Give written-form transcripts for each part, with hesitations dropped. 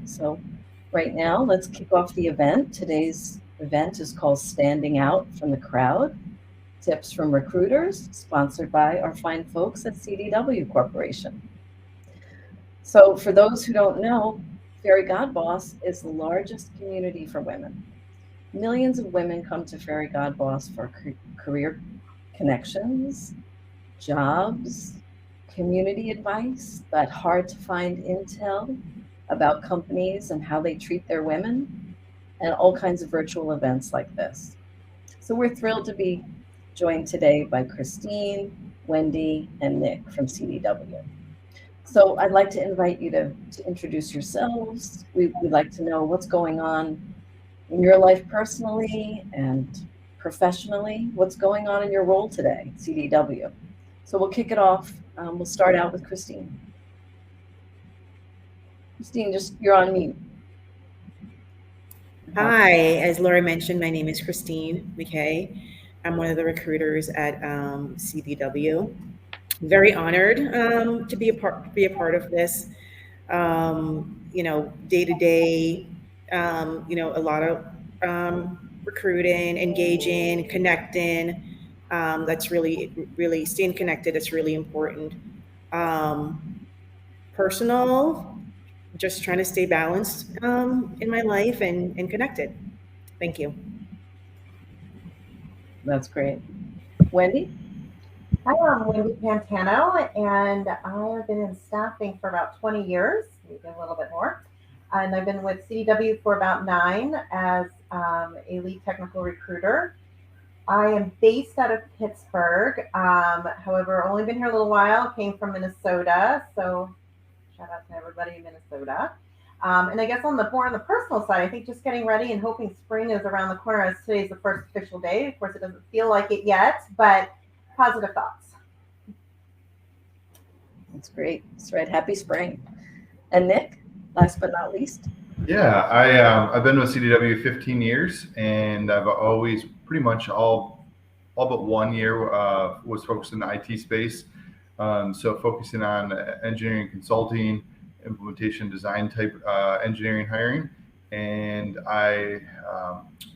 So right now, let's kick off the event. Today's event is called Standing Out from the Crowd, Tips from Recruiters, sponsored by our fine folks at CDW Corporation. So for those who don't know, Fairygodboss is the largest community for women. Millions of women come to Fairygodboss for career connections, jobs, community advice, that hard to find intel about companies and how they treat their women, and all kinds of virtual events like this. So we're thrilled to be joined today by Christine, Wendy, and Nick from CDW. So I'd like to invite you to introduce yourselves. We'd like to know what's going on in your life personally and professionally. What's going on in your role today, CDW? So we'll kick it off. We'll start out with Christine. Christine, just you're on mute. Hi, as Laura mentioned, my name is Christine McKay. I'm one of the recruiters at CDW. Very honored to be a part of this. Day to day, a lot of recruiting, engaging, connecting. That's really staying connected. It's really important. Personal, just trying to stay balanced in my life and connected. Thank you. That's great. Wendy? Hi, I'm Wendy Pantano, and I have been in staffing for about 20 years, maybe a little bit more. And I've been with CDW for about 9 as a lead technical recruiter. I am based out of Pittsburgh. However, only been here a little while, came from Minnesota. So shout out to everybody in Minnesota. And I guess on the personal side, I think just getting ready and hoping spring is around the corner as today's the first official day. Of course, it doesn't feel like it yet, but positive thoughts. That's great. That's right. Happy spring. And Nick, last but not least. Yeah, I've been with CDW 15 years, and I've always pretty much all but 1 year was focused in the IT space. So focusing on engineering consulting, implementation design type engineering hiring. And I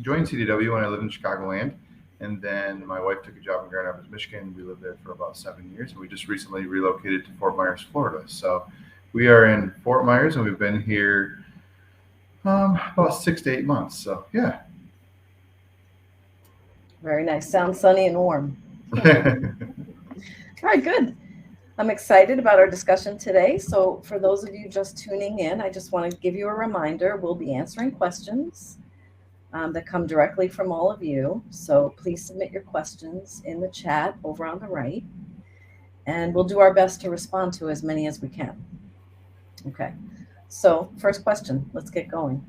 joined CDW when I lived in Chicagoland. And then my wife took a job in Grand Rapids, Michigan. We lived there for about 7 years. And we just recently relocated to Fort Myers, Florida. So we are in Fort Myers, and we've been here about 6 to 8 months. So yeah. Very nice. Sounds sunny and warm. All right, good. I'm excited about our discussion today. So for those of you just tuning in, I just want to give you a reminder. We'll be answering questions that come directly from all of you. So please submit your questions in the chat over on the right, and we'll do our best to respond to as many as we can. Okay, so first question, let's get going.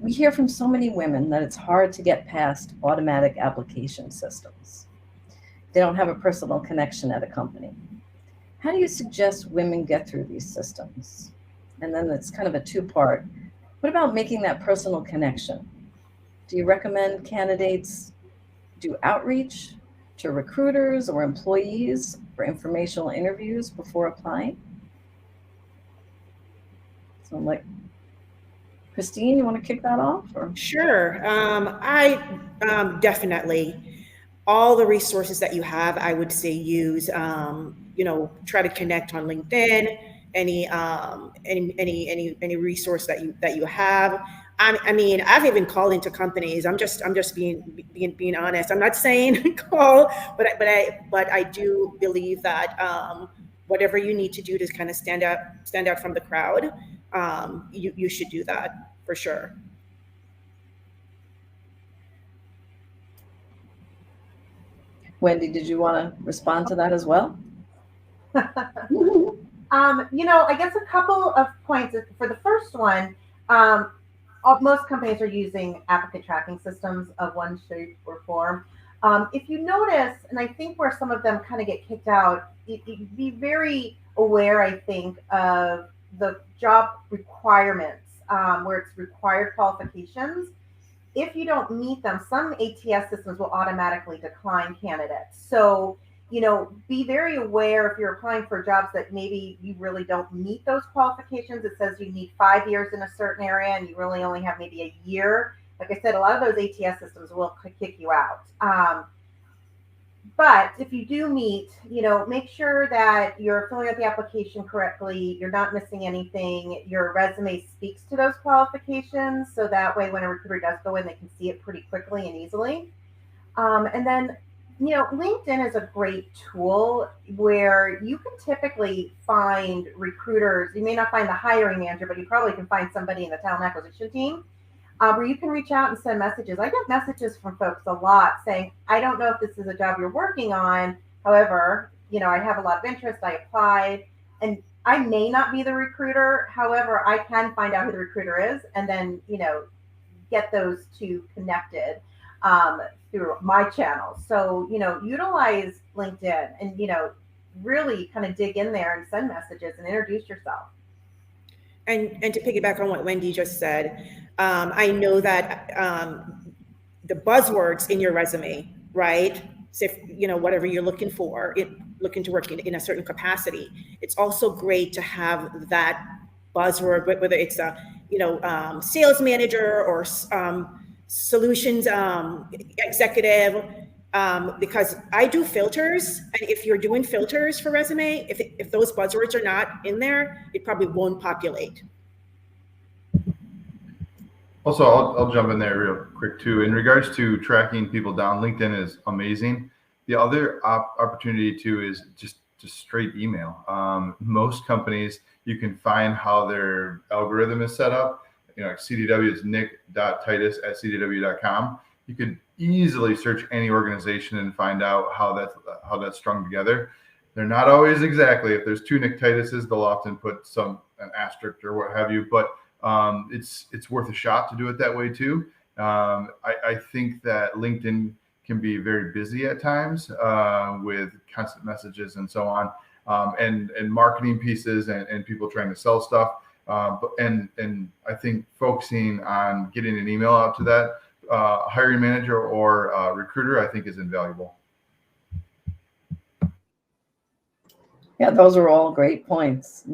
We hear from so many women that it's hard to get past automatic application systems. They don't have a personal connection at a company. How do you suggest women get through these systems? And then it's kind of a two-part. What about making that personal connection? Do you recommend candidates do outreach to recruiters or employees for informational interviews before applying? So I'm like, Christine, you want to kick that off? Or? Sure. I definitely, all the resources that you have, I would say use. Try to connect on LinkedIn. Any resource that you have. I mean, I've even called into companies. I'm just being honest. I'm not saying call, but I do believe that whatever you need to do to kind of stand out from the crowd, you should do that for sure. Wendy, did you want to respond to that as well? I guess a couple of points. For the first one, most companies are using applicant tracking systems of one shape or form. If you notice, and I think where some of them kind of get kicked out, be very aware, I think, of the job requirements, where it's required qualifications. If you don't meet them, some ATS systems will automatically decline candidates. So be very aware if you're applying for jobs that maybe you really don't meet those qualifications. It says you need 5 years in a certain area and you really only have maybe a year. Like I said, a lot of those ATS systems will kick you out. But if you do meet, make sure that you're filling out the application correctly. You're not missing anything. Your resume speaks to those qualifications. So that way, when a recruiter does go in, they can see it pretty quickly and easily. And then, LinkedIn is a great tool where you can typically find recruiters. You may not find the hiring manager, but you probably can find somebody in the talent acquisition team where you can reach out and send messages. I get messages from folks a lot saying, I don't know if this is a job you're working on. However, I have a lot of interest. I applied and I may not be the recruiter. However, I can find out who the recruiter is and then, get those two connected through my channels. So, utilize LinkedIn and, really kind of dig in there and send messages and introduce yourself. And to piggyback on what Wendy just said, I know that the buzzwords in your resume, right? So if, whatever you're looking for, looking to work in a certain capacity, it's also great to have that buzzword, whether it's a, sales manager or solutions executive, because I do filters, and if you're doing filters for resume, if those buzzwords are not in there, it probably won't populate. Also, I'll jump in there real quick too. In regards to tracking people down, LinkedIn is amazing. The other opportunity too is just straight email. Most companies, you can find how their algorithm is set up. CDW is nick.titus@cdw.com. You could easily search any organization and find out how that's strung together. They're not always exactly. If there's two Nick Tituses, they'll often put an asterisk or what have you. But it's worth a shot to do it that way too. I think that LinkedIn can be very busy at times with constant messages and so on, and marketing pieces and people trying to sell stuff. And I think focusing on getting an email out to that hiring manager or recruiter, I think, is invaluable. Yeah, those are all great points.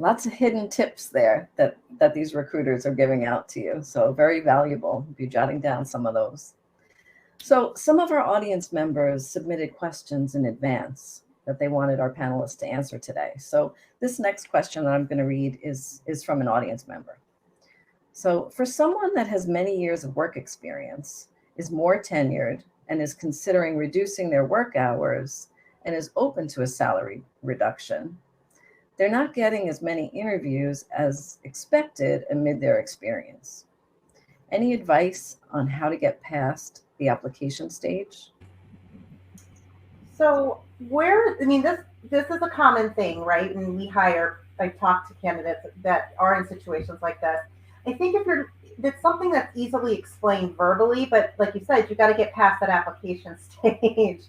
Lots of hidden tips there that these recruiters are giving out to you. So very valuable. Be jotting down some of those. So some of our audience members submitted questions in advance that they wanted our panelists to answer today. So this next question that I'm going to read is from an audience member. So for someone that has many years of work experience, is more tenured, and is considering reducing their work hours and is open to a salary reduction, they're not getting as many interviews as expected amid their experience. Any advice on how to get past the application stage? So this is a common thing, right? And I talk to candidates that are in situations like this. I think it's something that's easily explained verbally, but like you said, you got to get past that application stage.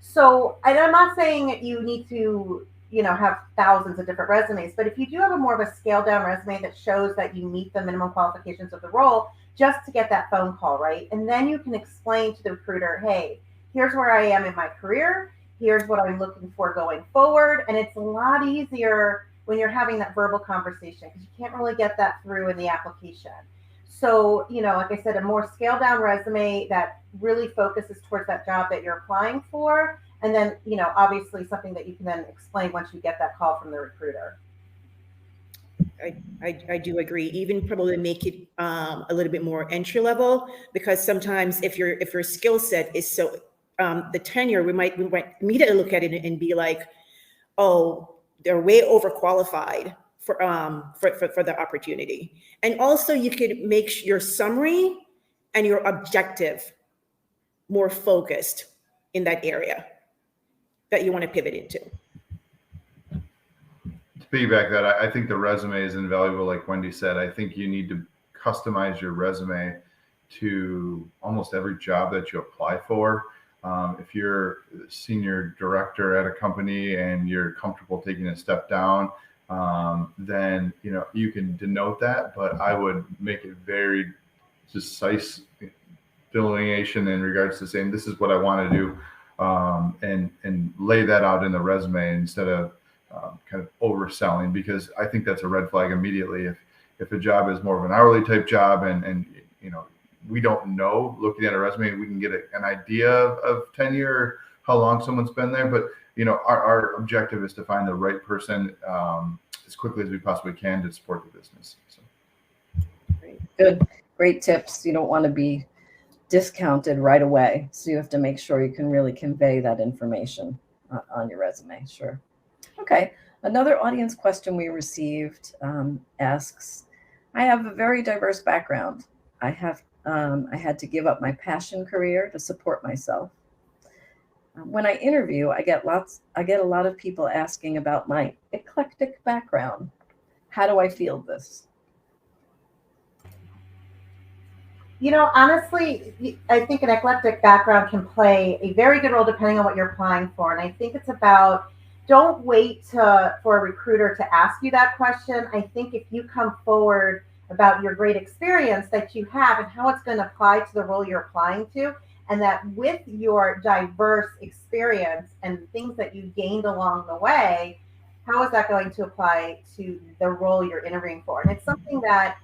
So, and I'm not saying that you need to, have thousands of different resumes, but if you do have a more of a scaled down resume that shows that you meet the minimum qualifications of the role, just to get that phone call, right? And then you can explain to the recruiter, hey, here's where I am in my career. Here's what I'm looking for going forward. And it's a lot easier when you're having that verbal conversation because you can't really get that through in the application. So, like I said, a more scaled down resume that really focuses towards that job that you're applying for. And then, obviously something that you can then explain once you get that call from the recruiter. I do agree. Even probably make it a little bit more entry level, because sometimes if your skill set is so the tenure, we might immediately look at it and be like, oh, they're way overqualified for the opportunity. And also you could make your summary and your objective more focused in that area that you want to pivot into. To piggyback that, I think the resume is invaluable. Like Wendy said, I think you need to customize your resume to almost every job that you apply for. If you're a senior director at a company and you're comfortable taking a step down, then you can denote that. But I would make it very precise delineation in regards to saying this is what I want to do and lay that out in the resume instead of kind of overselling, because I think that's a red flag immediately. If a job is more of an hourly type job and we don't know, looking at a resume, we can get an idea of tenure, how long someone's been there. But our objective is to find the right person as quickly as we possibly can to support the business. So. Good, great tips. You don't want to be discounted right away, so you have to make sure you can really convey that information on your resume. Sure. Okay. Another audience question we received asks, I have a very diverse background. I had to give up my passion career to support myself. When I interview, I get a lot of people asking about my eclectic background. How do I field this? Honestly, I think an eclectic background can play a very good role depending on what you're applying for. And I think it's about, don't wait for a recruiter to ask you that question. I think if you come forward about your great experience that you have and how it's going to apply to the role you're applying to, and that with your diverse experience and things that you gained along the way, how is that going to apply to the role you're interviewing for? And it's something that,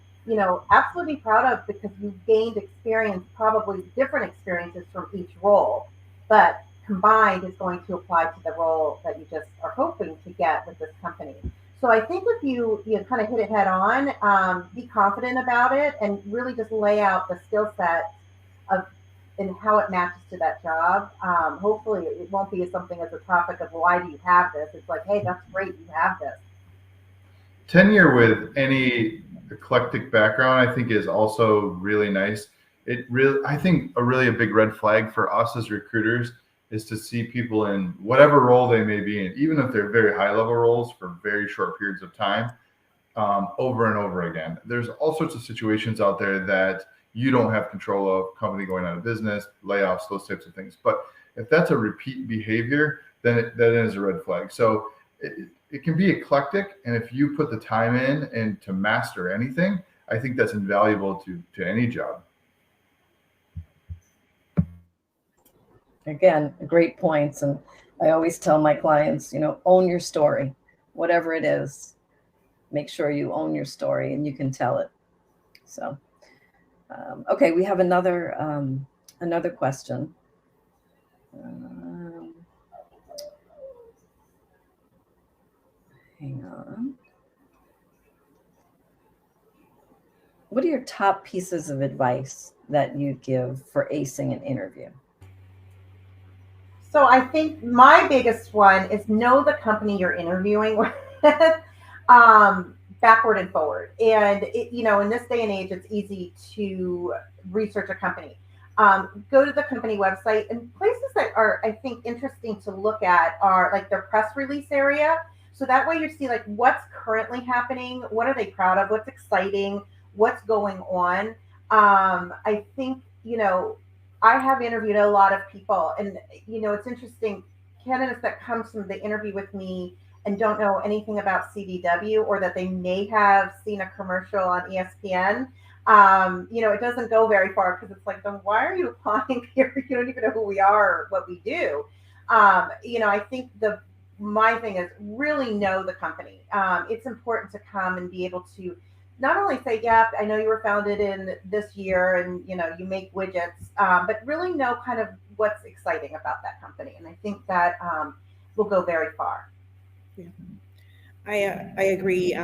absolutely proud of, because you've gained experience, probably different experiences from each role, but combined is going to apply to the role that you just are hoping to get with this company. So I think if you kind of hit it head on, be confident about it, and really just lay out the skill set of and how it matches to that job. Hopefully it won't be something as a topic of why do you have this? It's like, hey, that's great, you have this. Tenure with any eclectic background, I think, is also really nice. I think a big red flag for us as recruiters is to see people in whatever role they may be in, even if they're very high level roles for very short periods of time, over and over again. There's all sorts of situations out there that you don't have control of, company going out of business, layoffs, those types of things. But if that's a repeat behavior, then that is a red flag. So it can be eclectic, and if you put the time in and to master anything, I think that's invaluable to any job. Again, great points. And I always tell my clients, own your story, whatever it is. Make sure you own your story and you can tell it. So, okay, we have another question. Hang on. What are your top pieces of advice that you give for acing an interview? So I think my biggest one is know the company you're interviewing with, backward and forward. And in this day and age, it's easy to research a company. Go to the company website, and places that are, I think, interesting to look at are like their press release area. So that way you see like what's currently happening, what are they proud of, what's exciting, what's going on. I think, I have interviewed a lot of people, and it's interesting, candidates that come from the interview with me and don't know anything about CDW, or that they may have seen a commercial on ESPN. It doesn't go very far, because it's like, then why are you applying here? You don't even know who we are or what we do. I think my thing is really know the company. It's important to come and be able to not only say, yeah, I know you were founded in this year and, you make widgets, but really know kind of what's exciting about that company. And I think that will go very far. Yeah. I agree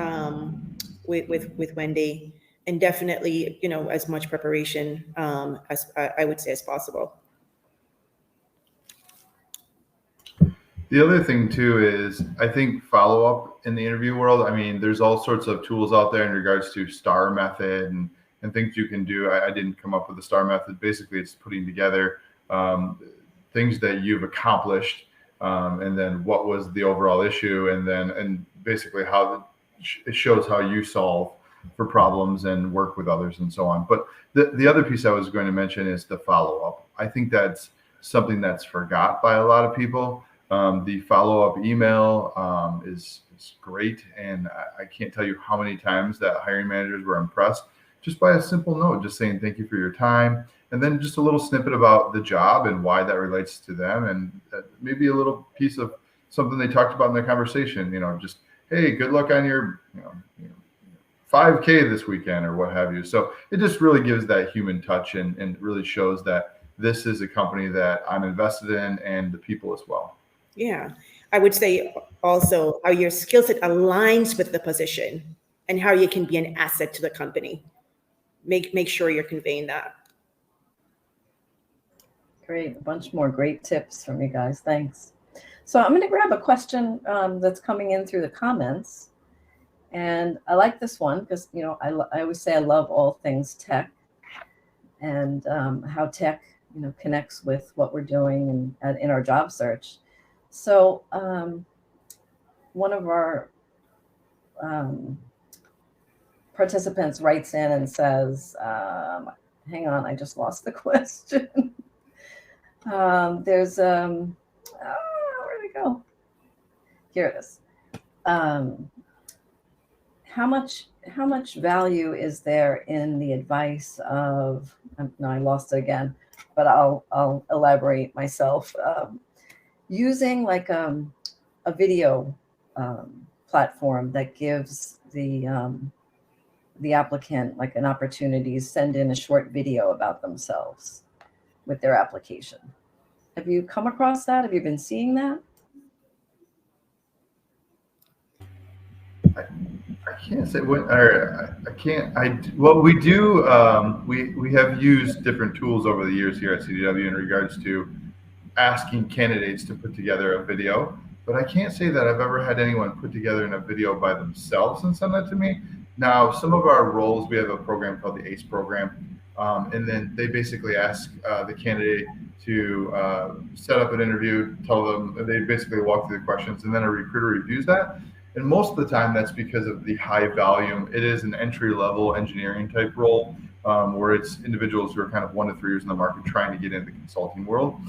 with Wendy, and definitely, as much preparation as I would say as possible. The other thing too is, I think, follow up in the interview world. I mean, there's all sorts of tools out there in regards to STAR method and things you can do. I didn't come up with the STAR method. Basically, it's putting together things that you've accomplished, and then what was the overall issue, and basically how it shows how you solve for problems and work with others and so on. But the other piece I was going to mention is the follow up. I think that's something that's forgot by a lot of people. The follow-up email is great, and I can't tell you how many times that hiring managers were impressed just by a simple note, just saying thank you for your time, and then just a little snippet about the job and why that relates to them, and maybe a little piece of something they talked about in their conversation. Just hey, good luck on your 5K this weekend or what have you. So it just really gives that human touch and really shows that this is a company that I'm invested in and the people as well. Yeah. I would say also how your skill set aligns with the position and how you can be an asset to the company. Make sure you're conveying that. Great. A bunch more great tips from you guys. Thanks. So I'm going to grab a question that's coming in through the comments. And I like this one because, I always say I love all things tech and how tech, connects with what we're doing and in our job search. So one of our participants writes in and says, hang on, I just lost the question. There's, where'd it go? Here it is. How much value is there in the advice of, no, I lost it again, but I'll elaborate myself. Using like a video platform that gives the applicant like an opportunity to send in a short video about themselves with their application. Have you come across that? Have you been seeing that? I can't say what, or I can't. Well, we do. We have used different tools over the years here at CDW in regards to asking candidates to put together a video, but I can't say that I've ever had anyone put together in a video by themselves and send that to me. Now, some of our roles, we have a program called the ACE program, and then they basically ask the candidate to set up an interview, tell them, they basically walk through the questions, and then a recruiter reviews that. And most of the time, that's because of the high volume. It is an entry-level engineering type role where it's individuals who are kind of 1 to 3 years in the market trying to get into the consulting world.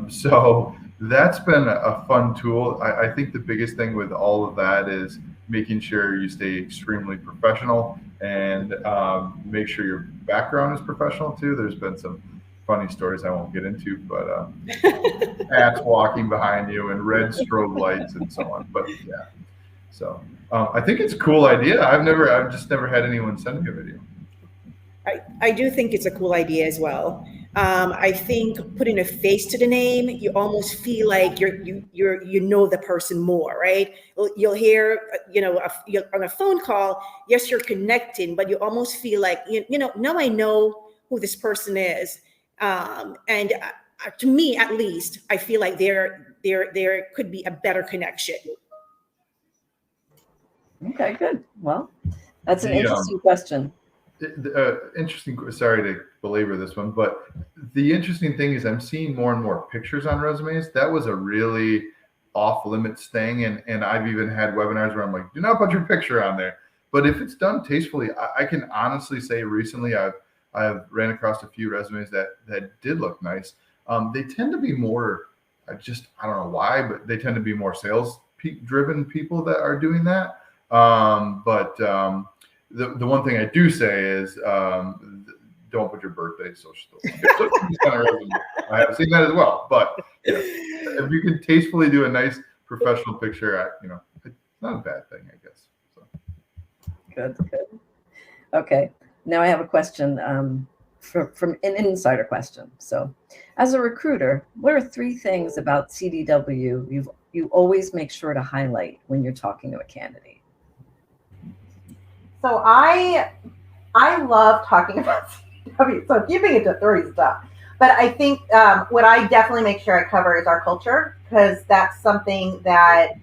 So that's been a fun tool. I think the biggest thing with all of that is making sure you stay extremely professional and make sure your background is professional too. There's been some funny stories I won't get into, but cats walking behind you and red strobe lights and so on. But yeah, so I think it's a cool idea. I've just never had anyone send me a video. I do think it's a cool idea as well. I think putting a face to the name, you almost feel like you know the person more, right? You'll hear, on a phone call, yes, you're connecting, but you almost feel like, now I know who this person is. And to me, at least, I feel like there could be a better connection. Okay, good. Well, that's an interesting question. Interesting. Sorry to belabor this one, but the interesting thing is I'm seeing more and more pictures on resumes. That was a really off limits thing, and I've even had webinars where I'm like, do not put your picture on there. But if it's done tastefully, I can honestly say recently I've ran across a few resumes that did look nice. They tend to be more, I don't know why, but they tend to be more sales driven people that are doing that. The one thing I do say is don't put your birthday social. I have seen that as well. But if you can tastefully do a nice professional picture, it's not a bad thing, I guess. So. Good. Okay, now I have a question from an insider question. So, as a recruiter, what are 3 things about CDW you always make sure to highlight when you're talking to a candidate? So I love talking about CDW. So keeping it to 3 stuff. But I think what I definitely make sure I cover is our culture, because that's something that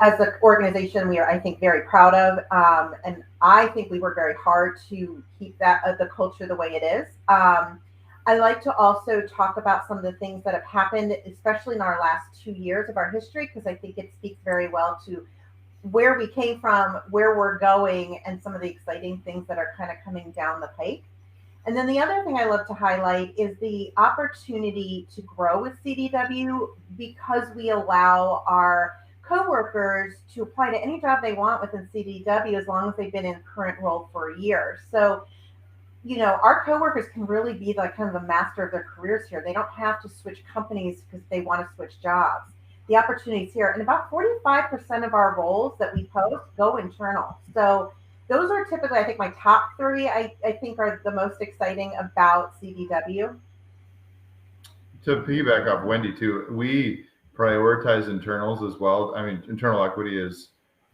as an organization we are, I think, very proud of. And I think we work very hard to keep that the culture the way it is. I like to also talk about some of the things that have happened, especially in our last 2 years of our history, because I think it speaks very well to where we came from, where we're going, and some of the exciting things that are kind of coming down the pike. And then the other thing I love to highlight is the opportunity to grow with CDW, because we allow our coworkers to apply to any job they want within CDW as long as they've been in current role for a year. So, our coworkers can really be like kind of the master of their careers here. They don't have to switch companies because they want to switch jobs. The opportunities here, and about 45% of our roles that we post go internal. So those are typically, I think, my top three. I think are the most exciting about CDW. To piggyback off Wendy too, we prioritize internals as well. I mean, internal equity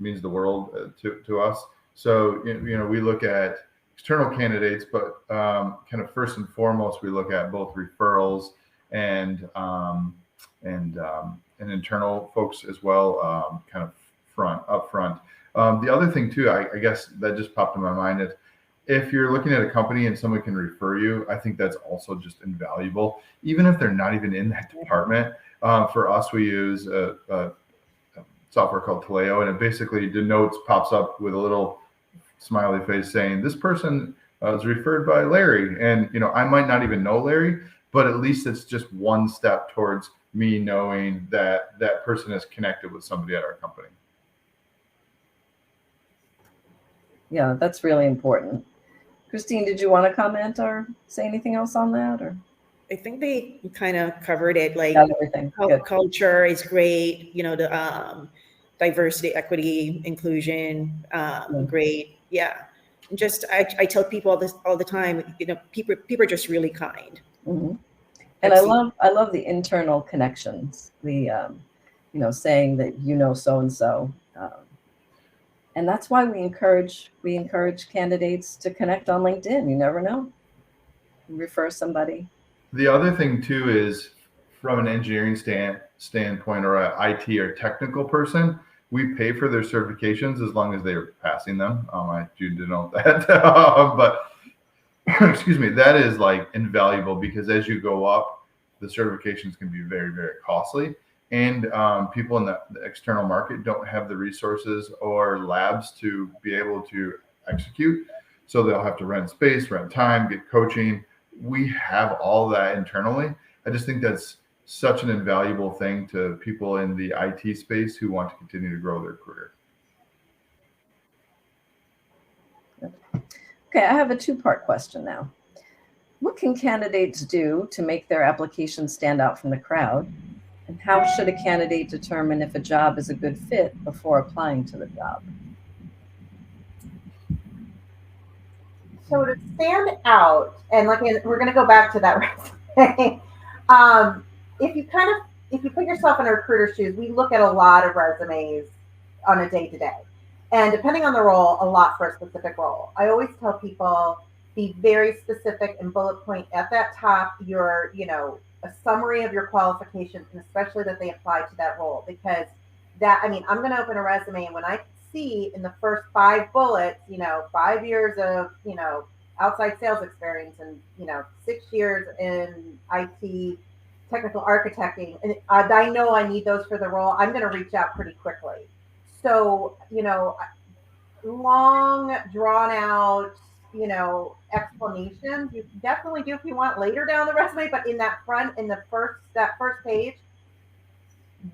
means the world to us. So we look at external candidates, but kind of first and foremost, we look at both referrals and internal folks as well, kind of up front. The other thing too, I guess that just popped in my mind is if you're looking at a company and someone can refer you, I think that's also just invaluable, even if they're not even in that department. For us, we use a software called Taleo, and it basically denotes, pops up with a little smiley face saying, this person was referred by Larry. And, I might not even know Larry, but at least it's just one step towards me knowing that that person is connected with somebody at our company. Yeah, that's really important. Christine, did you want to comment or say anything else on that? Or I think they kind of covered it. Like everything. Culture is great. The diversity, equity, inclusion, great. Yeah. Just I tell people this all the time. People are just really kind. Mm-hmm. And I love the internal connections. The saying that so and so. And that's why we encourage candidates to connect on LinkedIn. You never know. Refer somebody. The other thing too is from an engineering standpoint or an IT or technical person, we pay for their certifications as long as they're passing them. I do denote that, but excuse me, that is like invaluable because as you go up, the certifications can be very, very costly. And people in the external market don't have the resources or labs to be able to execute. So they'll have to rent space, rent time, get coaching. We have all that internally. I just think that's such an invaluable thing to people in the IT space who want to continue to grow their career. Okay, I have a two-part question now. What can candidates do to make their application stand out from the crowd? And how should a candidate determine if a job is a good fit before applying to the job? So to stand out, and we're going to go back to that resume. If you put yourself in a recruiter's shoes, we look at a lot of resumes on a day-to-day. And depending on the role, a lot for a specific role. I always tell people, be very specific and bullet point at that top a summary of your qualifications, and especially that they apply to that role. Because I'm going to open a resume, and when I see in the first 5 bullets, 5 years of, outside sales experience and, 6 years in IT technical architecting, and I know I need those for the role, I'm going to reach out pretty quickly. So, long, drawn out, explanations, you definitely do if you want later down the resume, but in that first page,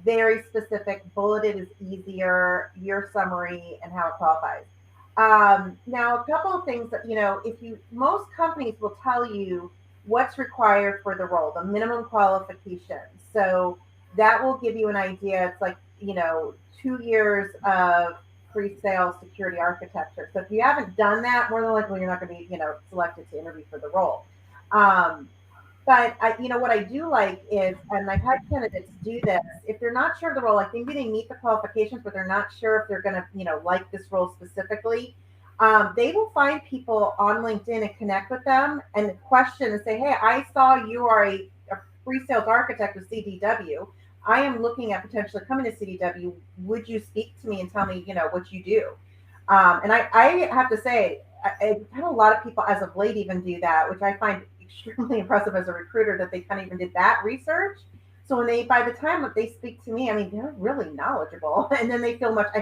very specific, bulleted is easier, your summary and how it qualifies. Now, a couple of things that, most companies will tell you what's required for the role, the minimum qualifications. So that will give you an idea. It's like, 2 years of pre-sales security architecture. So if you haven't done that, more than likely you're not going to be, selected to interview for the role. But what I do like is, and I've had candidates do this, if they're not sure of the role, like maybe they meet the qualifications, but they're not sure if they're going to, like this role specifically, they will find people on LinkedIn and connect with them and question and say, hey, I saw you are a pre-sales architect with CDW. I am looking at potentially coming to CDW. Would you speak to me and tell me, what you do? And I have to say, I've had a lot of people as of late even do that, which I find extremely impressive as a recruiter that they kind of even did that research. So by the time that they speak to me, they're really knowledgeable, and then they feel much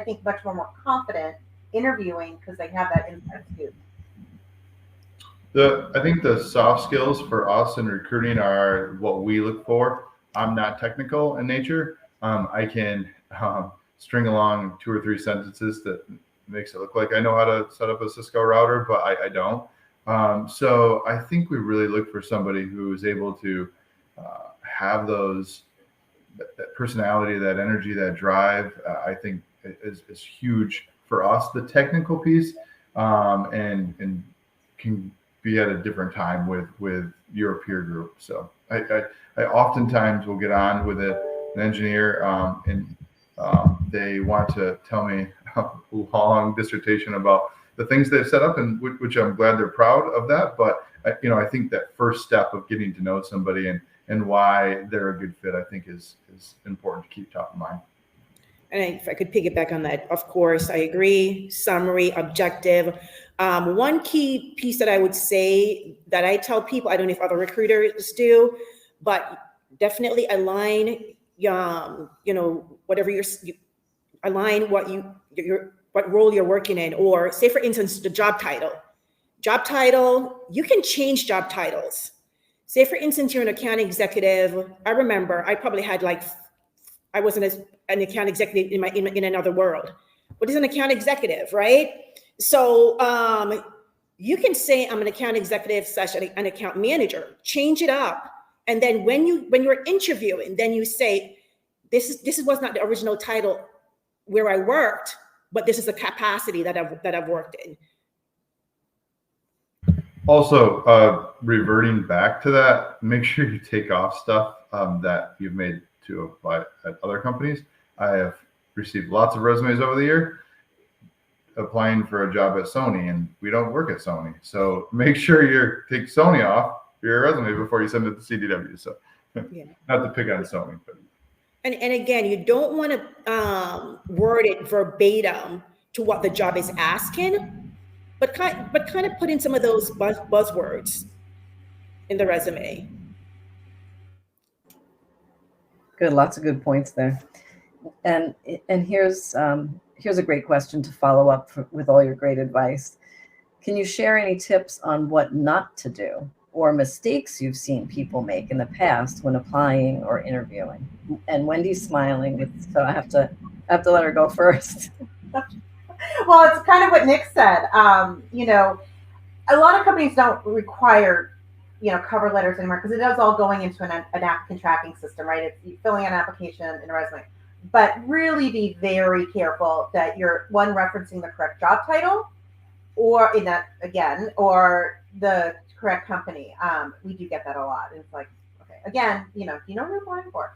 more confident interviewing because they have that inside scoop. I think the soft skills for us in recruiting are what we look for. I'm not technical in nature. I can string along 2 or 3 sentences that makes it look like I know how to set up a Cisco router, but I don't. So I think we really look for somebody who is able to have that personality, that energy, that drive. I think is huge for us. The technical piece, and can be at a different time with your peer group. So I oftentimes will get on with an engineer, and they want to tell me a long dissertation about the things they've set up, and which I'm glad they're proud of that. But I think that first step of getting to know somebody and why they're a good fit, I think is important to keep top of mind. And if I could piggyback on that, of course, I agree. Summary, objective. One key piece that I would say that I tell people, I don't know if other recruiters do, but definitely align, whatever align what role you're working in, or say, for instance, the job title. Job title, you can change job titles. Say, for instance, you're an account executive. I remember I probably had I wasn't an account executive in another world. What is an account executive, right? So you can say I'm an account executive / an account manager. Change it up, and then when you're interviewing, then you say this was not the original title where I worked, but this is the capacity that I've worked in. Also, reverting back to that, make sure you take off stuff that you've made to apply at other companies. I have received lots of resumes over the year applying for a job at Sony, and we don't work at Sony. So make sure you take Sony off your resume before you send it to CDW. So not to pick on Sony, but. And again, you don't want to word it verbatim to what the job is asking, but kind of put in some of those buzzwords in the resume. Good, lots of good points there. And here's a great question to follow up with all your great advice. Can you share any tips on what not to do or mistakes you've seen people make in the past when applying or interviewing? And Wendy's smiling, so I have to let her go first. Well, it's kind of what Nick said. A lot of companies don't require cover letters anymore, because it is all going into an applicant tracking system, right? It's you filling out an application and a resume. But really be very careful that you're referencing the correct job title, or or the correct company. We do get that a lot. It's like, okay, again, you know what you're applying for.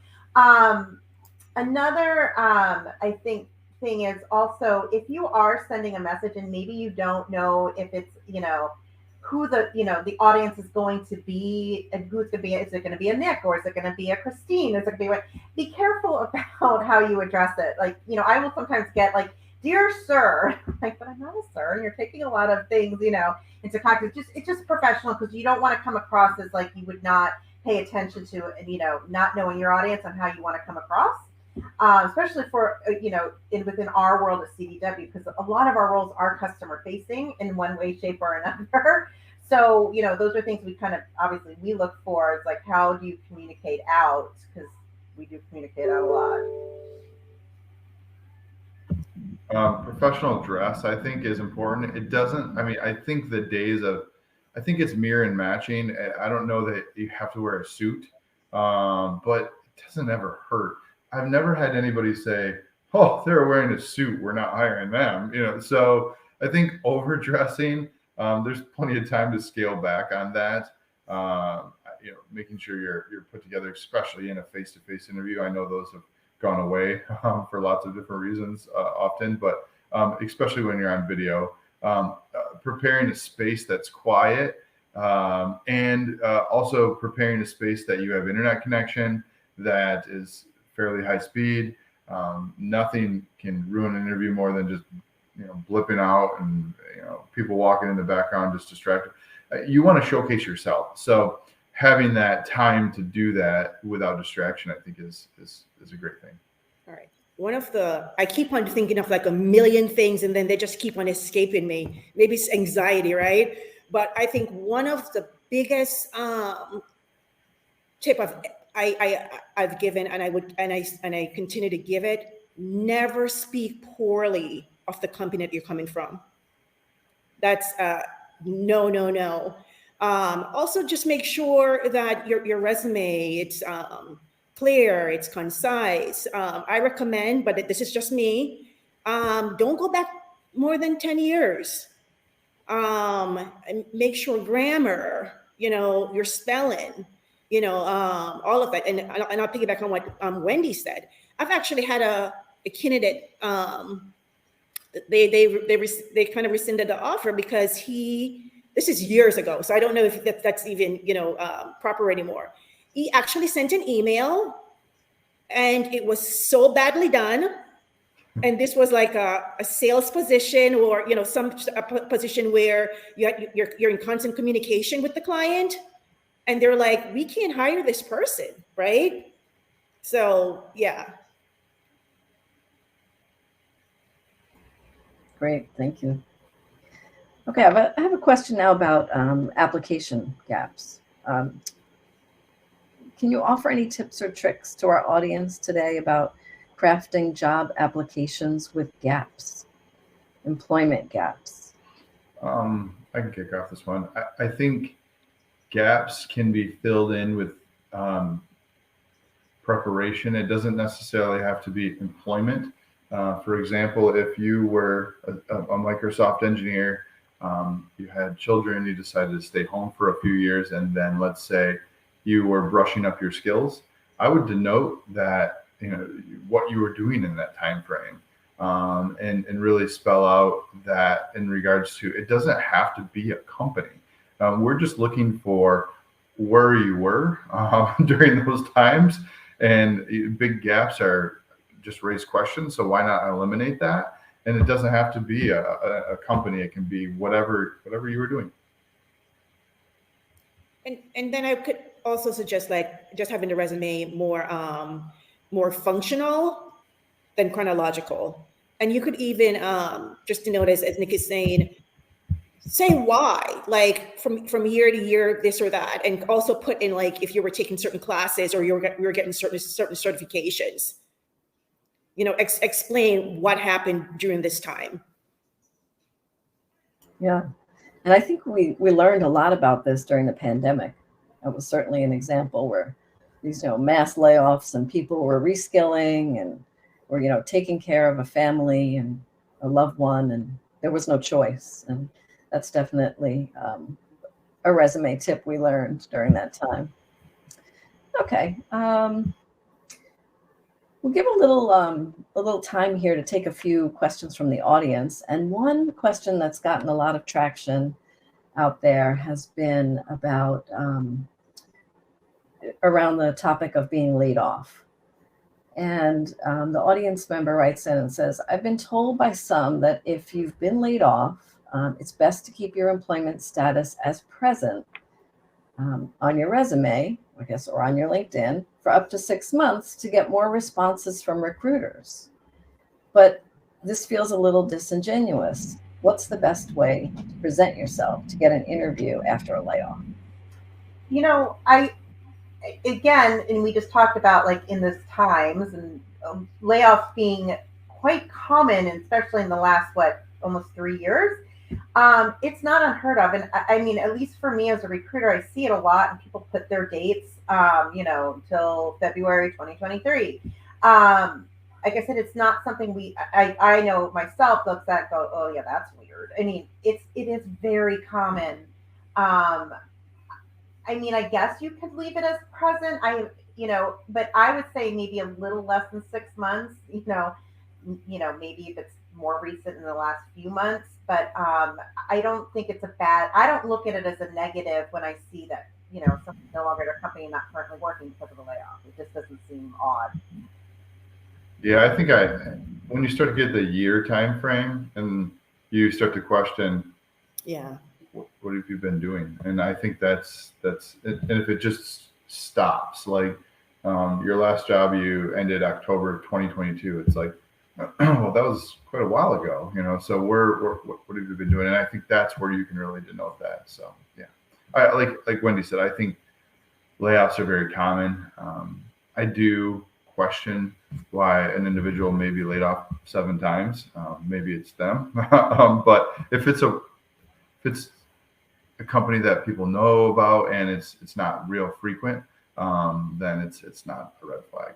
Another, I think, thing is also, if you are sending a message and maybe you don't know if it's, who the audience is going to be, and who's going to be, is it going to be a Nick, or is it going to be a Christine? Is it going to be careful about how you address it. Like, I will sometimes get like, dear sir, like, but I'm not a sir, and you're taking a lot of things, into context. It's just professional, because you don't want to come across as like you would not pay attention to, not knowing your audience and how you want to come across. Especially for, within our world at CDW, because a lot of our roles are customer facing in one way, shape, or another. So, those are things we kind of, obviously we look for. It's like, how do you communicate out? Because we do communicate out a lot. Professional dress, I think, is important. It doesn't, I think the days of, I think it's mirror and matching. I don't know that you have to wear a suit, but it doesn't ever hurt. I've never had anybody say, oh, they're wearing a suit, we're not hiring them. So I think overdressing, there's plenty of time to scale back on that. Making sure you're put together, especially in a face-to-face interview. I know those have gone away for lots of different reasons often, but especially when you're on video, preparing a space that's quiet, and also preparing a space that you have internet connection that is fairly high speed. Nothing can ruin an interview more than just blipping out and people walking in the background just distracted. You want to showcase yourself, so having that time to do that without distraction, I think is a great thing. All right. I keep on thinking of like a million things, and then they just keep on escaping me. Maybe it's anxiety, right? But I think one of the biggest tip I've given, and I continue to give it, never speak poorly of the company that you're coming from. That's no, no, no. Also, just make sure that your resume, it's clear, it's concise. I recommend, but this is just me, don't go back more than 10 years. And make sure grammar, your spelling, all of that. And I'll piggyback on what Wendy said. I've actually had a candidate, they kind of rescinded the offer because this is years ago, so I don't know if that's even proper anymore. He actually sent an email, and it was so badly done. And this was like a sales position, or a position where you're in constant communication with the client, and they're like, we can't hire this person, right? So yeah. Great, thank you. Okay, I have a question now about application gaps. Can you offer any tips or tricks to our audience today about crafting job applications with gaps, employment gaps? I can kick off this one. I think gaps can be filled in with preparation. It doesn't necessarily have to be employment. For example, if you were a Microsoft engineer, you had children, you decided to stay home for a few years, and then let's say you were brushing up your skills, I would denote that what you were doing in that time frame, and really spell out that in regards to, it doesn't have to be a company. We're just looking for where you were during those times, and big gaps are just raise questions. So why not eliminate that? And it doesn't have to be a company. It can be whatever you were doing. And then I could also suggest like just having the resume more functional than chronological. And you could even just to notice, as Nick is saying, say why, like from year to year, this or that, and also put in like if you were taking certain classes or you were getting certain certifications. Explain what happened during this time. Yeah. And I think we learned a lot about this during the pandemic. That was certainly an example where these, mass layoffs and people were reskilling and were, taking care of a family and a loved one, and there was no choice. And that's definitely a resume tip we learned during that time. Okay. We'll give a little time here to take a few questions from the audience. And one question that's gotten a lot of traction out there has been about around the topic of being laid off. And the audience member writes in and says, I've been told by some that if you've been laid off, it's best to keep your employment status as present on your resume, I guess, or on your LinkedIn for up to 6 months to get more responses from recruiters. But this feels a little disingenuous. What's the best way to present yourself to get an interview after a layoff? Again, and we just talked about like in this times and layoffs being quite common, and especially in the last, almost 3 years. It's not unheard of. And I mean, at least for me as a recruiter, I see it a lot, and people put their dates, until February 2023. Like I said, it's not something I know myself looks at and go, oh yeah, that's weird. I mean, it is very common. I mean, I guess you could leave it as present. But I would say maybe a little less than 6 months, maybe if it's more recent in the last few months, but I don't think it's I don't look at it as a negative when I see that, something's no longer at a company and not currently working because of a layoff. It just doesn't seem odd. Yeah, I think when you start to get the year time frame and you start to question, yeah, what have you been doing? And I think that's it. And if it just stops, like your last job, you ended October of 2022. It's like, well, that was quite a while ago, so what have you been doing? And I think that's where you can really denote that. So yeah, like Wendy said, I think layoffs are very common. I do question why an individual may be laid off 7 times. Maybe it's them. But if it's a company that people know about and it's not real frequent, then it's not a red flag.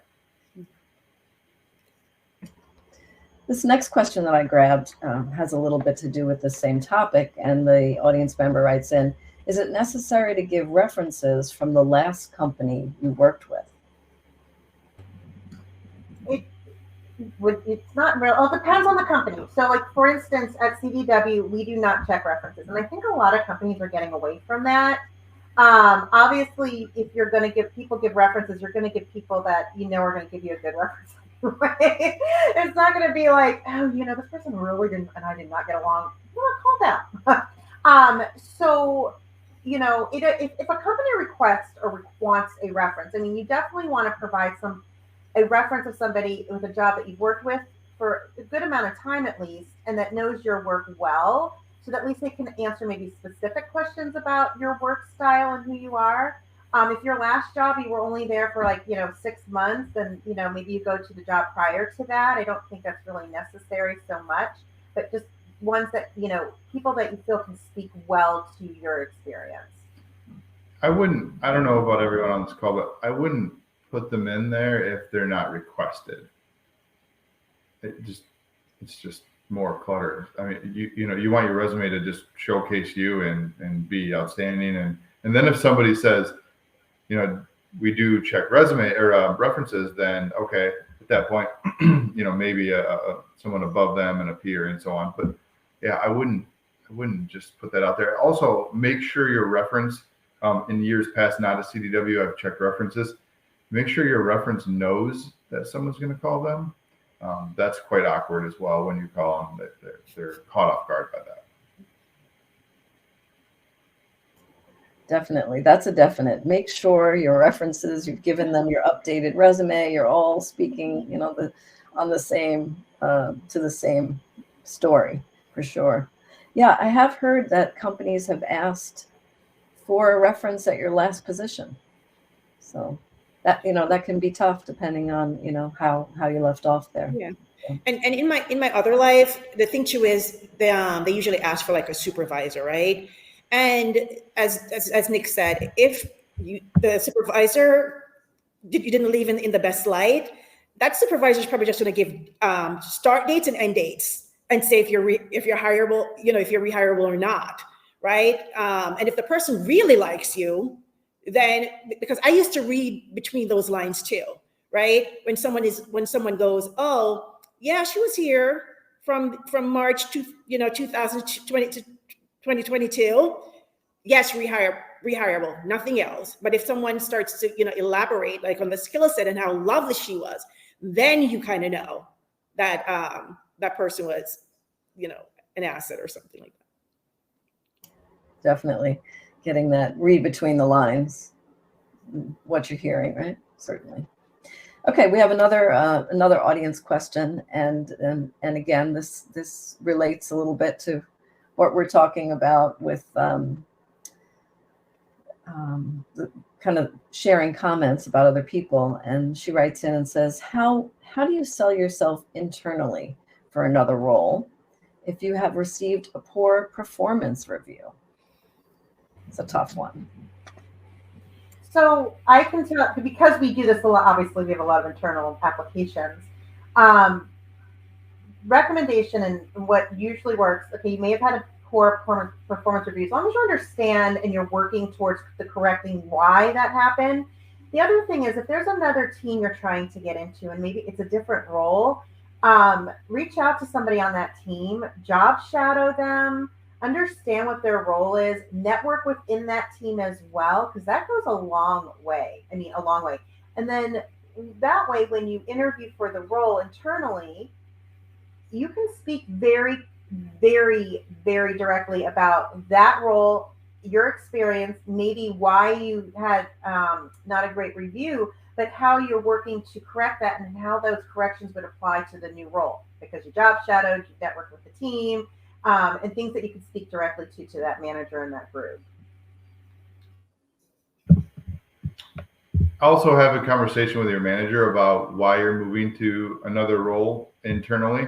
This next question that I grabbed has a little bit to do with the same topic, and the audience member writes in, is it necessary to give references from the last company you worked with? It's not real. Well, it depends on the company. So, like, for instance, at CDW, we do not check references. And I think a lot of companies are getting away from that. Obviously, if you're going to give references, you're going to give people that you know are going to give you a good reference. Right? It's not going to be like, oh, this person really didn't, and I did not get along. Call them. So, if a company requests or wants a reference, I mean, you definitely want to provide a reference of somebody with a job that you've worked with for a good amount of time at least, and that knows your work well, so that at least they can answer maybe specific questions about your work style and who you are. If your last job, you were only there for 6 months, then, maybe you go to the job prior to that. I don't think that's really necessary so much, but just ones that, people that you feel can speak well to your experience. I don't know about everyone on this call, but I wouldn't put them in there if they're not requested. It's just more clutter. I mean, you want your resume to just showcase you and be outstanding. And then if somebody says, we do check resume or references, then okay, at that point, maybe someone above them and a peer and so on. But yeah, I wouldn't just put that out there. Also, make sure your reference in years past, not a CDW, I've checked references. Make sure your reference knows that someone's going to call them. That's quite awkward as well when you call them. They're caught off guard by that. Definitely. That's a definite. Make sure your references, you've given them your updated resume, you're all speaking, on the same, to the same story, for sure. Yeah, I have heard that companies have asked for a reference at your last position. So that, that can be tough depending on, how you left off there. Yeah. And in my other life, the thing too is they usually ask for like a supervisor, right? And as Nick said, if the supervisor you didn't leave in the best light, that supervisor is probably just going to give start dates and end dates and say if you're hireable, if you're rehirable or not, right? And if the person really likes you, then because I used to read between those lines too, right? When someone goes, oh yeah, she was here from March 2020 to 2022, yes, rehirable, nothing else. But if someone starts to elaborate like on the skill set and how lovely she was, then you kind of know that that person was an asset or something like that. Definitely getting that read between the lines, what you're hearing, right? Certainly. Okay, we have another audience question, and again, this relates a little bit to what we're talking about with the kind of sharing comments about other people. And she writes in and says, how do you sell yourself internally for another role if you have received a poor performance review? It's a tough one. So I can tell, because we do this a lot, obviously we have a lot of internal applications. Recommendation and what usually works, okay, you may have had a poor performance review. As long as you understand and you're working towards the correcting why that happened. The other thing is if there's another team you're trying to get into and maybe it's a different role, reach out to somebody on that team, job shadow them, understand what their role is, network within that team as well, because that goes a long way. I mean, a long way. And then that way, when you interview for the role internally, you can speak very, very, very directly about that role, your experience, maybe why you had not a great review, but how you're working to correct that and how those corrections would apply to the new role, because you job shadowed, you networked with the team, and things that you can speak directly to that manager in that group. Also have a conversation with your manager about why you're moving to another role internally.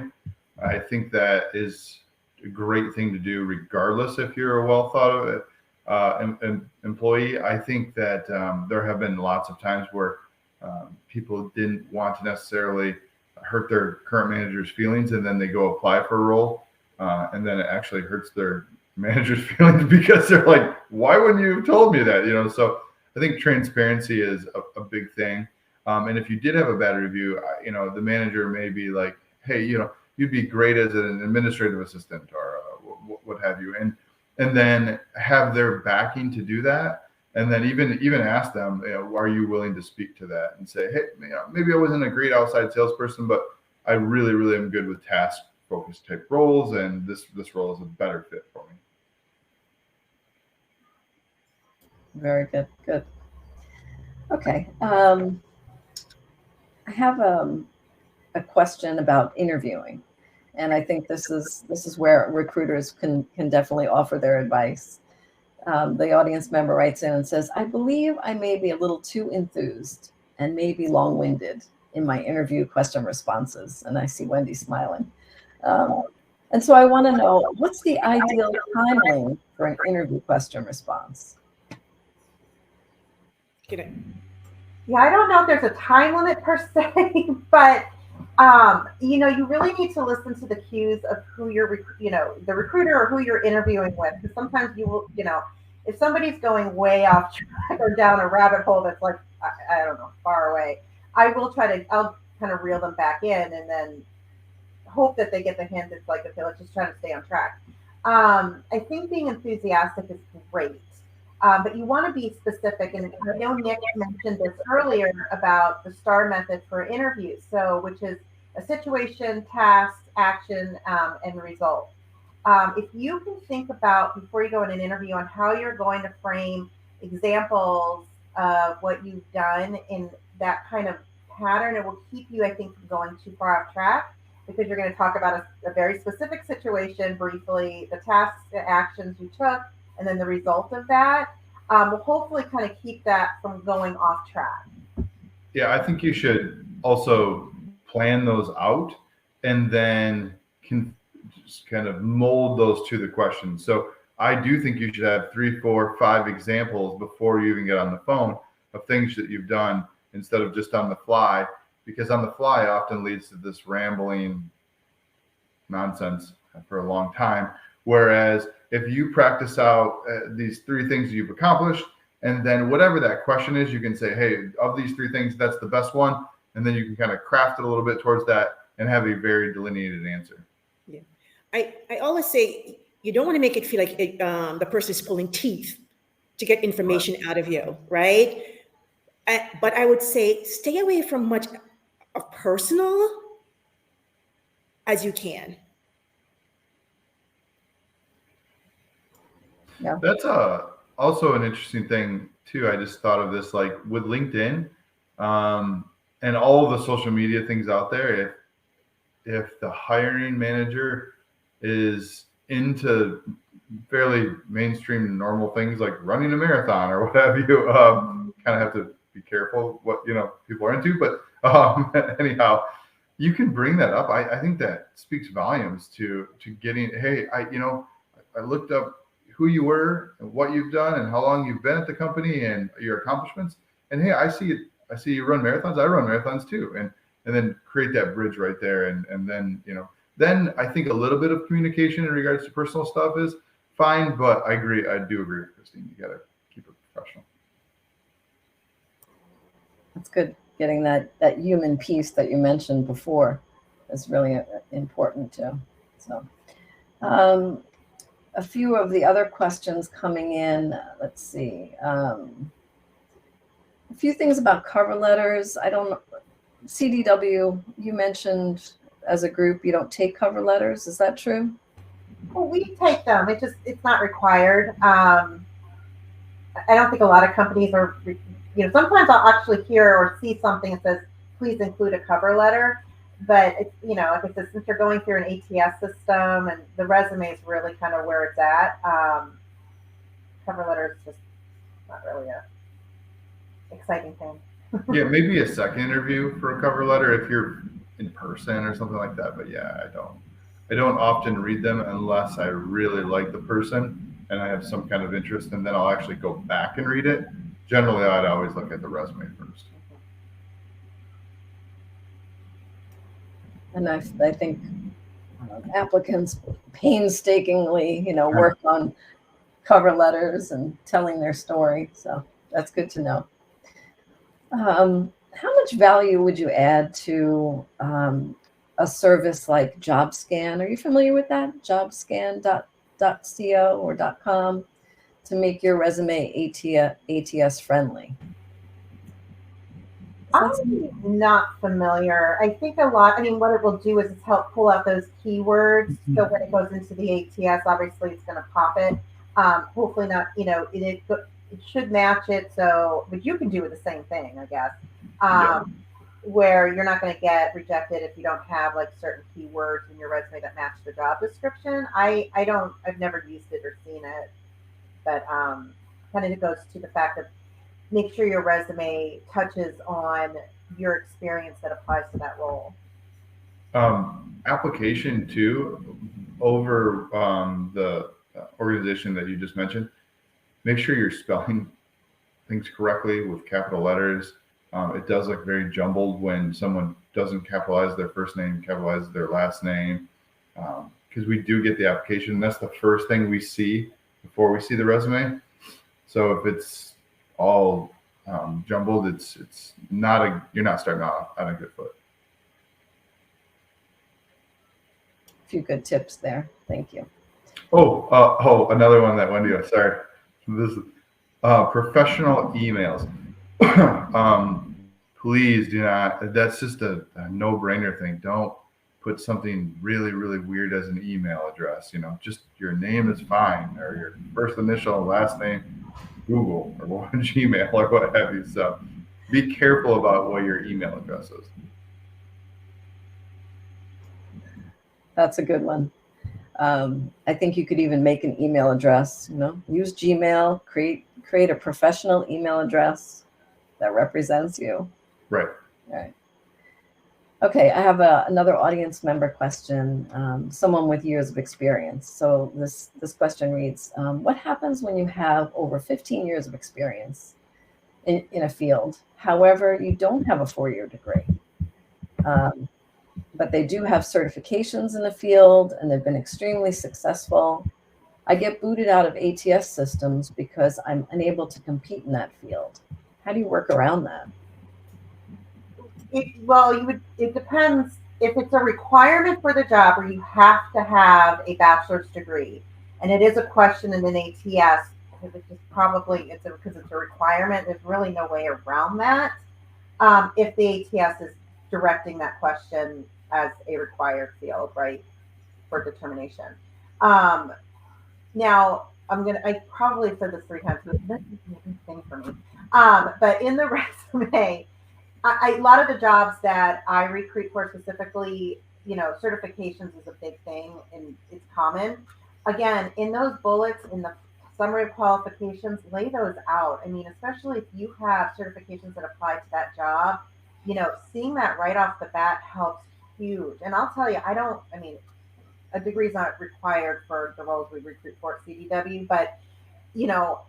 I think that is a great thing to do, regardless if you're a well thought of employee. I think that there have been lots of times where people didn't want to necessarily hurt their current manager's feelings, and then they go apply for a role, and then it actually hurts their manager's feelings because they're like, "Why wouldn't you have told me that?" So I think transparency is a big thing. And if you did have a bad review, the manager may be like, "Hey, you'd be great as an administrative assistant or what have you," and then have their backing to do that. And then even ask them, are you willing to speak to that and say, hey, maybe I wasn't a great outside salesperson, but I really, really am good with task focused type roles, and this role is a better fit for me. Very good. Good. Okay. I have a question about interviewing, and I think this is where recruiters can definitely offer their advice. The audience member writes in and says, I believe I may be a little too enthused and maybe long-winded in my interview question responses. And I see Wendy smiling. And so I want to know, what's the ideal timeline for an interview question response? Get it. Yeah, I don't know if there's a time limit per se, but you really need to listen to the cues of who you're, the recruiter or who you're interviewing with. Because sometimes you will, if somebody's going way off track or down a rabbit hole that's like, I don't know, far away, I'll kind of reel them back in and then hope that they get the hint. It's like, okay, let's just try to stay on track. I think being enthusiastic is great. But you want to be specific, and I know Nick mentioned this earlier about the STAR method for interviews, which is a situation, task, action, and result. If you can think about, before you go in an interview, on how you're going to frame examples of what you've done in that kind of pattern, it will keep you, I think, from going too far off track, because you're going to talk about a very specific situation briefly, the tasks, the actions you took, and then the result of that will hopefully kind of keep that from going off track. Yeah, I think you should also plan those out and then can just kind of mold those to the questions. So I do think you should have 3, 4, 5 examples before you even get on the phone of things that you've done, instead of just on the fly, because on the fly often leads to this rambling nonsense for a long time. Whereas if you practice out these 3 things you've accomplished, and then whatever that question is, you can say, hey, of these 3 things, that's the best one. And then you can kind of craft it a little bit towards that and have a very delineated answer. Yeah. I always say, you don't want to make it feel like the person is pulling teeth to get information out of you, right? But I would say stay away from much of personal as you can. Yeah. That's also an interesting thing too. I just thought of this, like with LinkedIn and all the social media things out there. If the hiring manager is into fairly mainstream normal things like running a marathon or what have you, kind of have to be careful what people are into. But anyhow, you can bring that up. I think that speaks volumes to getting. Hey, I looked up who you were and what you've done and how long you've been at the company and your accomplishments. And hey, I see you run marathons. I run marathons too. And then create that bridge right there. And then, then I think a little bit of communication in regards to personal stuff is fine, but I do agree with Christine. You got to keep it professional. That's good. Getting that human piece that you mentioned before is really important too. So, a few of the other questions coming in. Let's see. A few things about cover letters. I don't know. CDW, you mentioned as a group you don't take cover letters. Is that true? Well, we take them. It's not required. I don't think a lot of companies are. Sometimes I'll actually hear or see something that says, "Please include a cover letter." But it's, like I said, since you're going through an ATS system and the resume is really kind of where it's at, cover letter is just not really a exciting thing. Yeah, maybe a second interview for a cover letter if you're in person or something like that. But yeah, I don't often read them unless I really like the person and I have some kind of interest, and then I'll actually go back and read it. Generally, I'd always look at the resume first. And I think applicants painstakingly, work on cover letters and telling their story. So that's good to know. How much value would you add to a service like JobScan? Are you familiar with that? JobScan.co or .com to make your resume ATS friendly. I'm not familiar. I think a lot, I mean, what it will do is it's help pull out those keywords. So when it goes into the ATS, obviously it's going to pop it. Hopefully not, it should match it. So, but you can do the same thing, I guess, where you're not going to get rejected if you don't have like certain keywords in your resume that match the job description. I've never used it or seen it, but kind of goes to the fact of make sure your resume touches on your experience that applies to that role. Application too, over the organization that you just mentioned, make sure you're spelling things correctly with capital letters. It does look very jumbled when someone doesn't capitalize their first name, capitalize their last name, because we do get the application. And that's the first thing we see before we see the resume. So if it's all jumbled, it's not you're not starting off on a good foot. A few good tips there. Thank you. Another one that Wendy, sorry. This is professional emails. Please do not. That's just a no-brainer thing. Don't put something really, really weird as an email address. Just your name is fine, or your first initial, last name, Google or Gmail or what have you. So be careful about what your email address is. That's a good one. I think you could even make an email address, use Gmail, create a professional email address that represents you. Right. Right. Okay, I have another audience member question, someone with years of experience. So this question reads, what happens when you have over 15 years of experience in a field? However, you don't have a 4-year degree, but they do have certifications in the field and they've been extremely successful. I get booted out of ATS systems because I'm unable to compete in that field. How do you work around that? It depends if it's a requirement for the job where you have to have a bachelor's degree, and it is a question in an ATS, because because it's a requirement. There's really no way around that. If the ATS is directing that question as a required field, right, for determination. Now I probably said this 3 times, but this is a big thing for me. But in the resume, a lot of the jobs that I recruit for specifically, certifications is a big thing and it's common. Again, in those bullets, in the summary of qualifications, lay those out. I mean, especially if you have certifications that apply to that job, seeing that right off the bat helps huge. And I'll tell you, a degree is not required for the roles we recruit for at CDW, but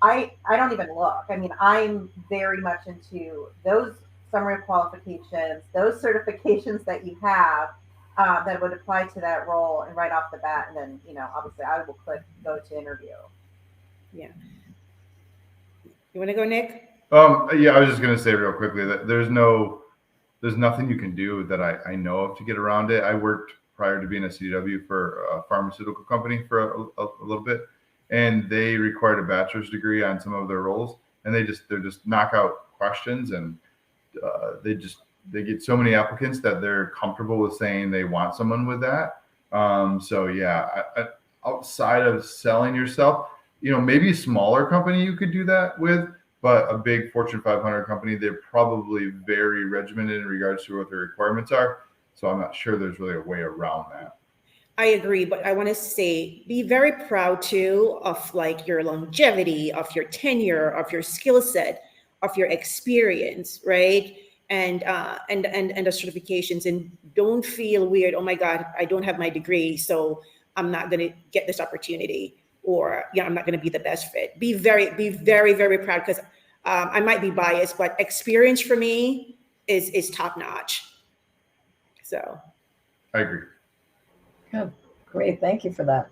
I don't even look. I mean, I'm very much into those summary of qualifications, those certifications that you have that would apply to that role, and right off the bat, and then obviously I will click go to interview. Yeah. You want to go, Nick? Yeah, I was just going to say real quickly that there's nothing you can do that I know of to get around it. I worked prior to being a CDW for a pharmaceutical company for a little bit, and they required a bachelor's degree on some of their roles, and they're just knockout questions, and they get so many applicants that they're comfortable with saying they want someone with that. So yeah, outside of selling yourself, maybe a smaller company you could do that with, but a big Fortune 500 company, they're probably very regimented in regards to what their requirements are. So I'm not sure there's really a way around that. I agree, but I want to say, be very proud too of like your longevity, of your tenure, of your skill set. of your experience, right? And the certifications, and don't feel weird. Oh my God, I don't have my degree, so I'm not going to get this opportunity, or I'm not going to be the best fit. Be very, very proud, because I might be biased, but experience for me is top notch. So I agree. Good. Great. Thank you for that.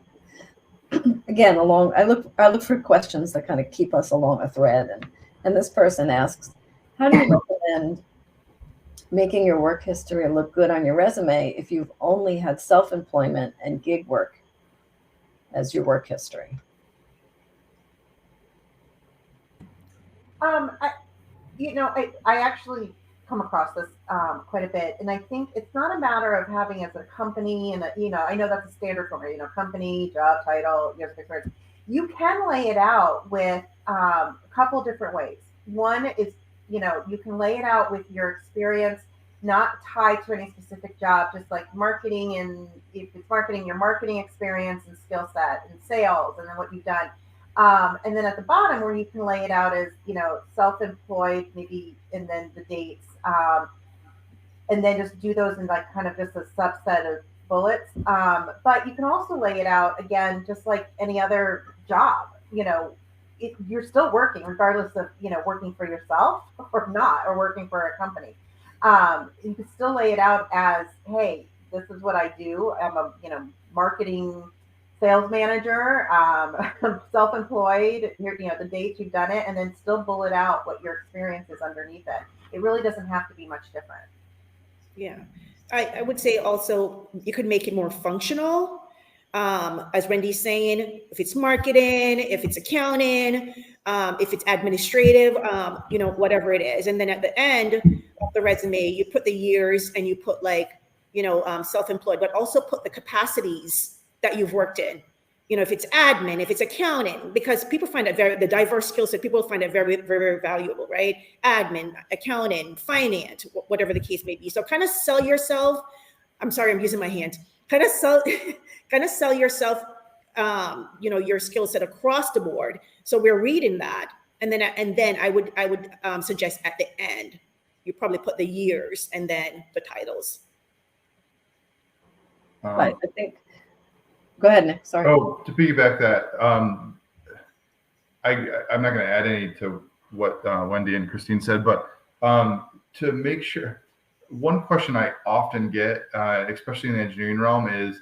Again, I look for questions that kind of keep us along a thread. And this person asks, how do you recommend making your work history look good on your resume if you've only had self-employment and gig work as your work history? I, I actually come across this quite a bit, and I think it's not a matter of having as a company, and I know that's a standard for me. Company, job title, years of experience. You can lay it out with a couple different ways. One is, you can lay it out with your experience, not tied to any specific job, just like marketing, and if it's marketing, your marketing experience and skill set, and sales, and then what you've done. And then at the bottom, where you can lay it out as, self-employed, maybe, and then the dates, and then just do those in like kind of just a subset of bullets. But you can also lay it out again, just like any other job. You're still working, regardless of working for yourself or not, or working for a company. You can still lay it out as, hey, this is what I do. I'm a marketing sales manager, self-employed, here, the dates you've done it, and then still bullet out what your experience is underneath it. It really doesn't have to be much different. yeah, I would say also you could make it more functional. As Wendy's saying, if it's marketing, if it's accounting, if it's administrative, whatever it is. And then at the end of the resume, you put the years, and you put like, self-employed, but also put the capacities that you've worked in. If it's admin, if it's accounting, because people find it the diverse skill set, people find it very, very, very valuable, right? Admin, accounting, finance, whatever the case may be. So kind of sell yourself. I'm sorry, I'm using my hands. Kind of sell yourself, your skill set across the board. So we're reading that. And then I would suggest at the end, you probably put the years and then the titles. Right. I think. Go ahead, Nick. Sorry. Oh, to piggyback that, I'm not going to add any to what Wendy and Christine said, but to make sure, one question I often get, especially in the engineering realm, is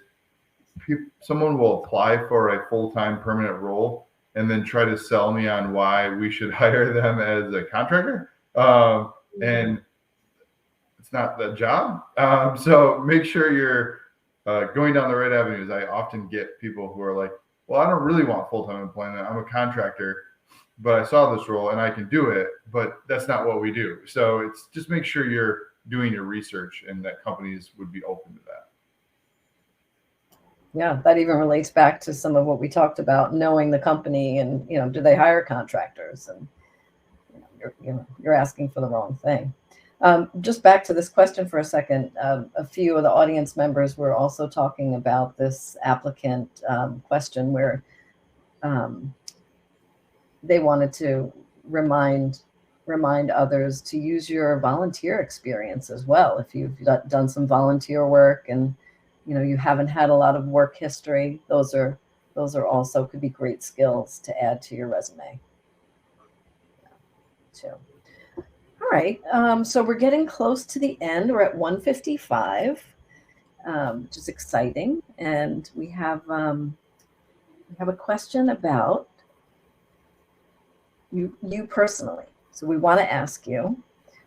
someone will apply for a full-time permanent role and then try to sell me on why we should hire them as a contractor, and it's not the job. So make sure you're going down the right avenues. I often get people who are like, well, I don't really want full-time employment. I'm a contractor, but I saw this role and I can do it, but that's not what we do. So it's just make sure you're doing your research and that companies would be open to that. Yeah, that even relates back to some of what we talked about, knowing the company and, do they hire contractors? And you're asking for the wrong thing. Just back to this question for a second. A few of the audience members were also talking about this applicant question where they wanted to remind others to use your volunteer experience as well. If you've done some volunteer work and you haven't had a lot of work history, those are also could be great skills to add to your resume too. All right, so we're getting close to the end. We're at 1:55, which is exciting, and we have a question about you personally. So we want to ask you,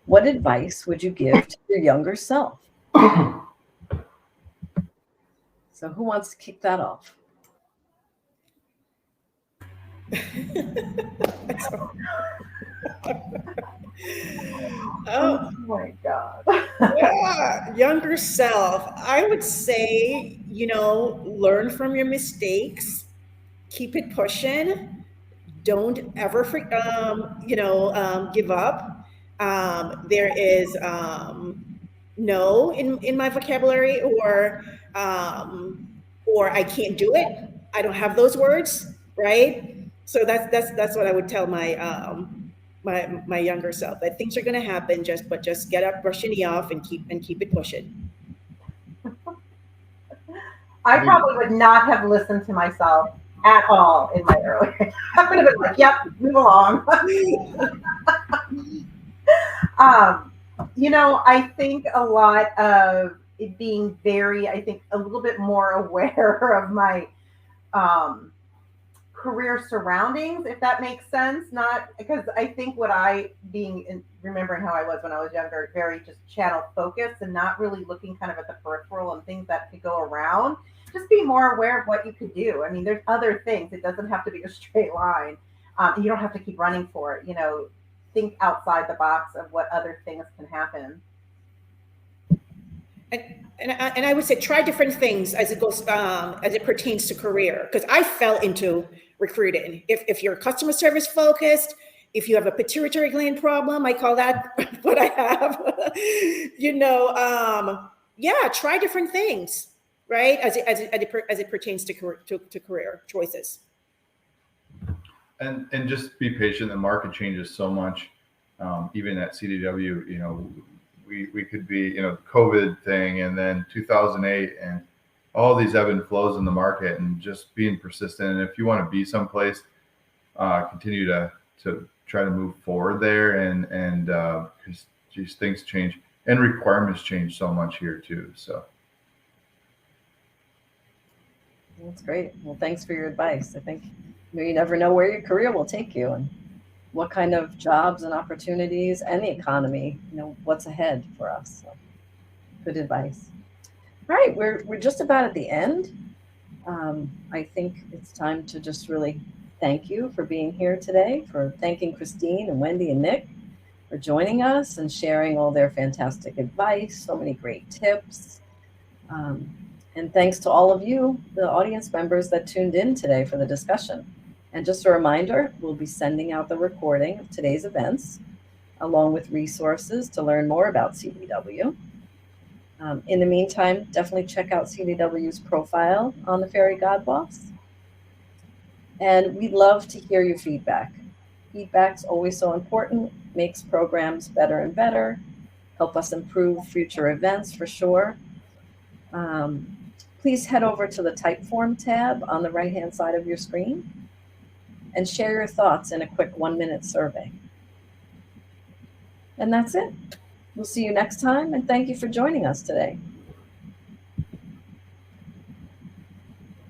what advice would you give to your younger self? So who wants to kick that off? Oh my God. Yeah, younger self. I would say, learn from your mistakes, keep it pushing. Don't ever, give up. There is no in my vocabulary, or I can't do it. I don't have those words, right? So that's what I would tell my my younger self that things are going to happen. Just get up, brush your knee off, and keep it pushing. I probably would not have listened to myself at all in my earlier. I would have been like, "Yep, move along." I think a lot of it being I think a little bit more aware of my um, career surroundings, if that makes sense. Not because I think remembering how I was when I was younger, very just channel focused and not really looking kind of at the peripheral and things that could go around. Just be more aware of what you could do. I mean, there's other things. It doesn't have to be a straight line. You don't have to keep running for it. Think outside the box of what other things can happen. And I would say try different things as it pertains to career, because I fell into recruiting. If you're customer service focused, if you have a pituitary gland problem, I call that what I have. Try different things, right? As it pertains to career choices. And just be patient. The market changes so much. Even at CDW, we could be, COVID thing, and then 2008, and all these ebb and flows in the market, and just being persistent. And if you want to be someplace, continue to try to move forward there, and because these things change and requirements change so much here too. So that's great. Well, thanks for your advice. I think you never know where your career will take you and what kind of jobs and opportunities and the economy, what's ahead for us. So, good advice. All right, we're just about at the end. I think it's time to just really thank you for being here today, for thanking Christine and Wendy and Nick for joining us and sharing all their fantastic advice, so many great tips. And thanks to all of you, the audience members that tuned in today for the discussion. And just a reminder, we'll be sending out the recording of today's events, along with resources to learn more about CDW. In the meantime, definitely check out CDW's profile on the Fairygodboss. And we'd love to hear your feedback. Feedback's always so important, makes programs better and better, help us improve future events for sure. Please head over to the Typeform tab on the right-hand side of your screen and share your thoughts in a quick 1-minute survey. And that's it. We'll see you next time, and thank you for joining us today.